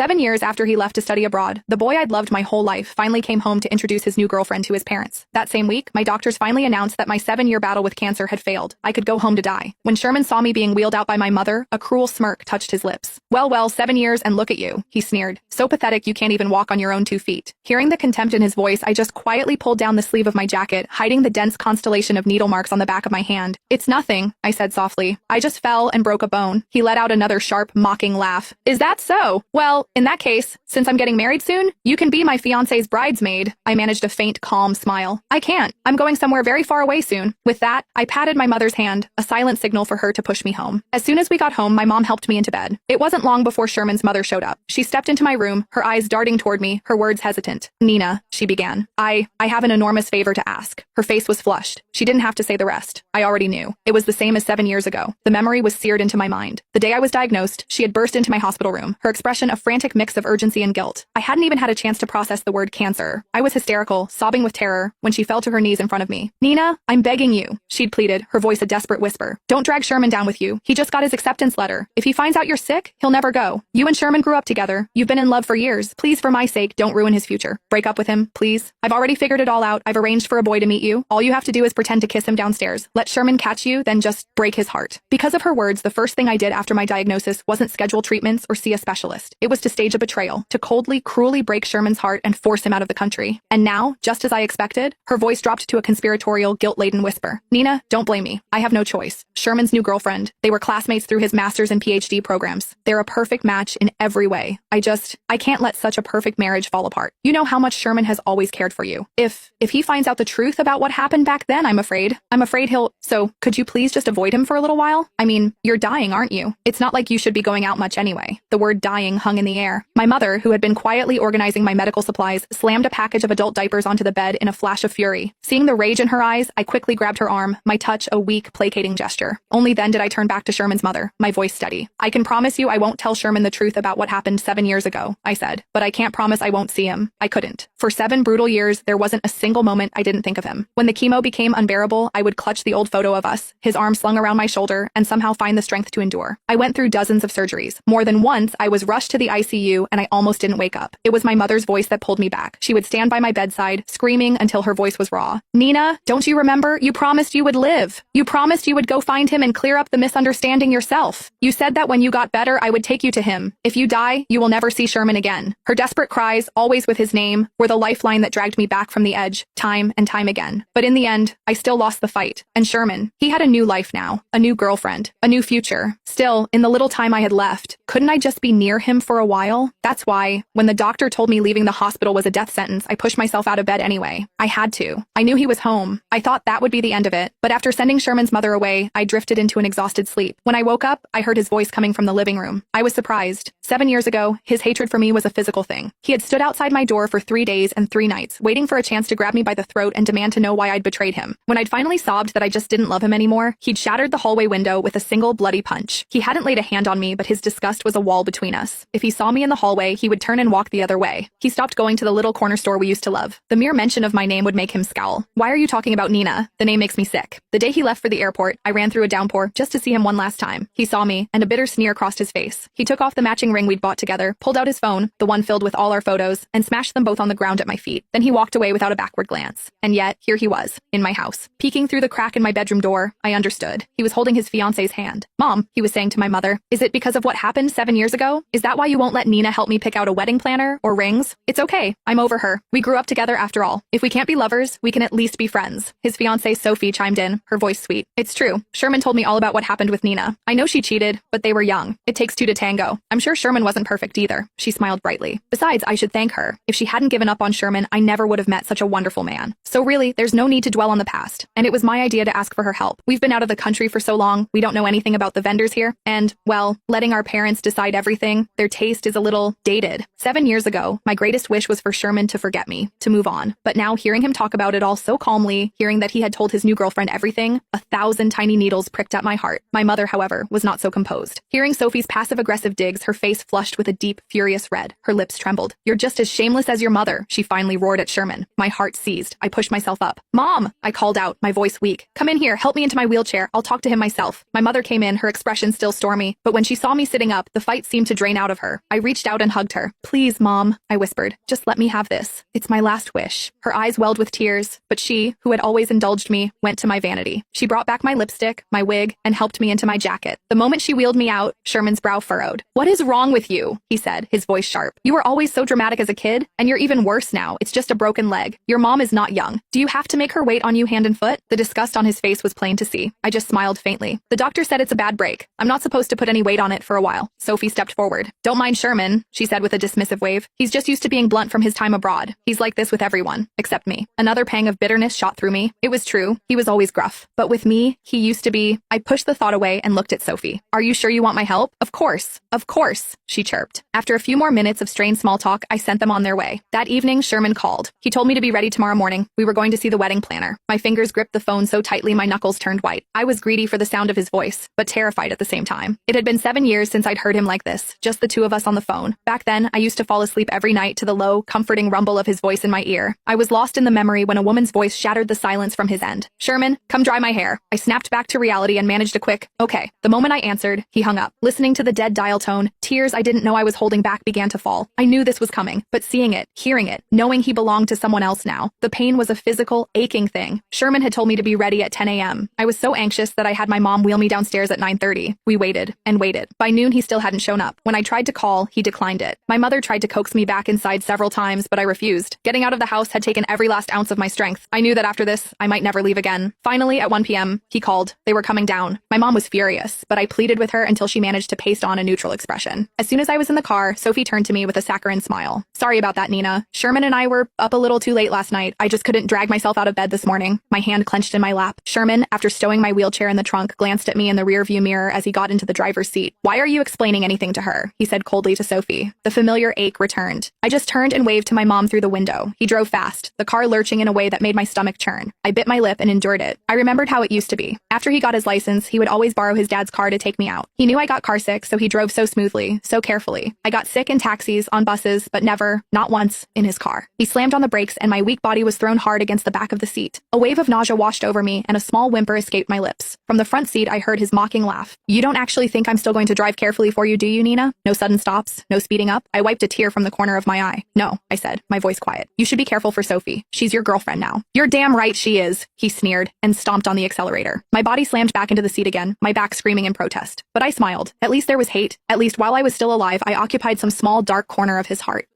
7 years after he left to study abroad, the boy I'd loved my whole life finally came home to introduce his new girlfriend to his parents. That same week, my doctors finally announced that my 7-year battle with cancer had failed. I could go home to die. When Sherman saw me being wheeled out by my mother, a cruel smirk touched his lips. Well, 7 years and look at you, he sneered. So pathetic you can't even walk on your own 2 feet. Hearing the contempt in his voice, I just quietly pulled down the sleeve of my jacket, hiding the dense constellation of needle marks on the back of my hand. It's nothing, I said softly. I just fell and broke a bone. He let out another sharp, mocking laugh. Is that so? Well, in that case, since I'm getting married soon, you can be my fiancé's bridesmaid. I managed a faint, calm smile. I can't. I'm going somewhere very far away soon. With that, I patted my mother's hand, a silent signal for her to push me home. As soon as we got home, my mom helped me into bed. It wasn't long before Sherman's mother showed up. She stepped into my room, her eyes darting toward me, her words hesitant. Nina, she began. I have an enormous favor to ask. Her face was flushed. She didn't have to say the rest. I already knew. It was the same as 7 years ago. The memory was seared into my mind. The day I was diagnosed, she had burst into my hospital room, her expression a frantic mix of urgency and guilt. I hadn't even had a chance to process the word cancer. I was hysterical, sobbing with terror, when she fell to her knees in front of me. Nina, I'm begging you, she'd pleaded, her voice a desperate whisper. Don't drag Sherman down with you. He just got his acceptance letter. If he finds out you're sick, he'll never go. You and Sherman grew up together. You've been in love for years. Please, for my sake, don't ruin his future. Break up with him, please. I've already figured it all out. I've arranged for a boy to meet you. All you have to do is pretend to kiss him downstairs. Let Sherman catch you, then just break his heart. Because of her words, the first thing I did after my diagnosis wasn't schedule treatments or see a specialist. It was to stage a betrayal, to coldly, cruelly break Sherman's heart and force him out of the country. And now, just as I expected, her voice dropped to a conspiratorial, guilt-laden whisper. Nina, don't blame me. I have no choice. Sherman's new girlfriend. They were classmates through his master's and PhD programs. They're a perfect match in every way. I can't let such a perfect marriage fall apart. You know how much Sherman has always cared for you. If he finds out the truth about what happened back then, I'm afraid he'll... So, could you please just avoid him for a little while? I mean, you're dying, aren't you? It's not like you should be going out much anyway. The word dying hung in the air. My mother, who had been quietly organizing my medical supplies, slammed a package of adult diapers onto the bed in a flash of fury. Seeing the rage in her eyes, I quickly grabbed her arm, my touch a weak, placating gesture. Only then did I turn back to Sherman's mother, my voice steady. I can promise you I won't tell Sherman the truth about what happened 7 years ago, I said, but I can't promise I won't see him. I couldn't. For 7 brutal years, there wasn't a single moment I didn't think of him. When the chemo became unbearable, I would clutch the old photo of us, his arm slung around my shoulder, and somehow find the strength to endure. I went through dozens of surgeries. More than once, I was rushed to the ICU and I almost didn't wake up. It was my mother's voice that pulled me back. She would stand by my bedside, screaming until her voice was raw. Nina, don't you remember? You promised you would live. You promised you would go find him and clear up the misunderstanding yourself. You said that when you got better, I would take you to him. If you die, you will never see Sherman again. Her desperate cries, always with his name, were the lifeline that dragged me back from the edge, time and time again. But in the end, I still lost the fight. And Sherman, he had a new life now, a new girlfriend, a new future. Still, in the little time I had left, couldn't I just be near him for a while? That's why, when the doctor told me leaving the hospital was a death sentence, I pushed myself out of bed anyway. I had to. I knew he was home. I thought that would be the end of it. But after sending Sherman's mother away, I drifted into an exhausted sleep. When I woke up, I heard his voice coming from the living room. I was surprised. 7 years ago, his hatred for me was a physical thing. He had stood outside my door for 3 days and 3 nights, waiting for a chance to grab me by the throat and demand to know why I'd betrayed him. When I'd finally sobbed that I just didn't love him anymore, he'd shattered the hallway window with a single bloody punch. He hadn't laid a hand on me, but his disgust was a wall between us. If he saw me in the hallway, he would turn and walk the other way. He stopped going to the little corner store we used to love. The mere mention of my name would make him scowl. Why are you talking about Nina? The name makes me sick. The day he left for the airport, I ran through a downpour just to see him one last time. He saw me, and a bitter sneer crossed his face. He took off the matching ring we'd bought together, pulled out his phone, the one filled with all our photos, and smashed them both on the ground at my feet. Then he walked away without a backward glance. And yet, here he was, in my house. Peeking through the crack in my bedroom door, I understood. He was holding his fiancé's hand. Mom, he was saying to my mother, is it because of what happened 7 years ago? Is that why you won't let Nina help me pick out a wedding planner or rings? It's okay. I'm over her. We grew up together after all. If we can't be lovers, we can at least be friends. His fiancée Sophie chimed in, her voice sweet. It's true. Sherman told me all about what happened with Nina. I know she cheated, but they were young. It takes 2 to tango. I'm sure Sherman wasn't perfect either. She smiled brightly. Besides, I should thank her. If she hadn't given up on Sherman, I never would have met such a wonderful man. So really, there's no need to dwell on the past. And it was my idea to ask for her help. We've been out of the country for so long, we don't know anything about the vendors here. And, well, letting our parents decide everything, their taste is a little dated. 7 years ago, my greatest wish was for Sherman to forget me, to move on. But now, hearing him talk about it all so calmly, hearing that he had told his new girlfriend everything, 1,000 tiny needles pricked at my heart. My mother, however, was not so composed. Hearing Sophie's passive-aggressive digs, her face flushed with a deep, furious red. Her lips trembled. You're just as shameless as your mother, she finally roared at Sherman. My heart seized. I pushed myself up. Mom! I called out, my voice weak. Come in here, help me into my wheelchair. I'll talk to him myself. My mother came in, her expression still stormy, but when she saw me sitting up, the fight seemed to drain out of her. I reached out and hugged her. Please, Mom, I whispered. Just let me have this. It's my last wish. Her eyes welled with tears, but she, who had always indulged me, went to my vanity. She brought back my lipstick, my wig, and helped me into my jacket. The moment she wheeled me out, Sherman's brow furrowed. What is wrong with you? He said, his voice sharp. You were always so dramatic as a kid, and you're even worse now. It's just a broken leg. Your mom is not young. Do you have to make her wait on you hand and foot? The disgust on his face was plain to see. I just smiled faintly. The doctor said it's a bad break. I'm not supposed to put any weight on it for a while. Sophie stepped forward. Don't mind Sherman, she said with a dismissive wave. He's just used to being blunt from his time abroad. He's like this with everyone, except me. Another pang of bitterness shot through me. It was true. He was always gruff. But with me, he used to be. I pushed the thought away and looked at Sophie. Are you sure you want my help? Of course, she chirped. After a few more minutes of strained small talk, I sent them on their way. That evening, Sherman called. He told me to be ready tomorrow morning. We were going to see the wedding planner. My fingers gripped the phone so tightly my knuckles turned white. I was greedy for the sound of his voice, but terrified at the same time. It had been 7 years since I'd heard him like this, just the two of us on the phone. Back then, I used to fall asleep every night to the low, comforting rumble of his voice in my ear. I was lost in the memory when a woman's voice shattered the silence from his end. Sherman, come dry my hair. I snapped back to reality and managed a quick, okay. The moment I answered, he hung up. Listening to the dead dial tone, tears I didn't know I was holding back began to fall. I knew this was coming, but seeing it, hearing it, knowing he belonged to someone else now, the pain was a physical, aching thing. Sherman had told me to be ready at 10 a.m. I was so anxious that I had my mom wheel me downstairs at 9:30. We waited and waited. By noon, he still hadn't shown up. When I tried to call, he declined it. My mother tried to coax me back inside several times, but I refused. Getting out of the house had taken every last ounce of my strength. I knew that after this, I might never leave again. Finally, at 1 p.m., he called. They were coming down. My mom was furious, but I pleaded with her until she managed to paste on a neutral expression. As soon as I was in the car, Sophie turned to me with a saccharine smile. Sorry about that, Nina. Sherman and I were up a little too late last night. I just couldn't drag myself out of bed this morning. My hand clenched in my lap. Sherman, after stowing my wheelchair in the trunk, glanced at me in the rearview mirror as he got into the driver's seat. Why are you explaining anything to her? He said coldly to Sophie. The familiar ache returned. I just turned and waved to my mom through the window. He drove fast, the car lurching in a way that made my stomach churn. I bit my lip and endured it. I remembered how it used to be. After he got his license, he would always borrow his dad's car to take me out. He knew I got car sick, so he drove so smoothly, so carefully. I got sick in taxis, on buses, but never, not once, in his car. He slammed on the brakes and my weak body was thrown hard against the back of the seat. A wave of nausea washed over me and a small whimper escaped my lips. From the front seat, I heard his mocking laugh. You don't actually think I'm still going to drive carefully for you, do you, Nina? No sudden stops, no speeding up? I wiped a tear from the corner of my eye. No, I said, my voice quiet. You should be careful for Sophie. She's your girlfriend now. You're damn right she is, he sneered and stomped on the accelerator. My body slammed back into the seat again, my back screaming in protest. But I smiled. At least there was hate. At least while I was still alive, I occupied some small dark corner of his heart.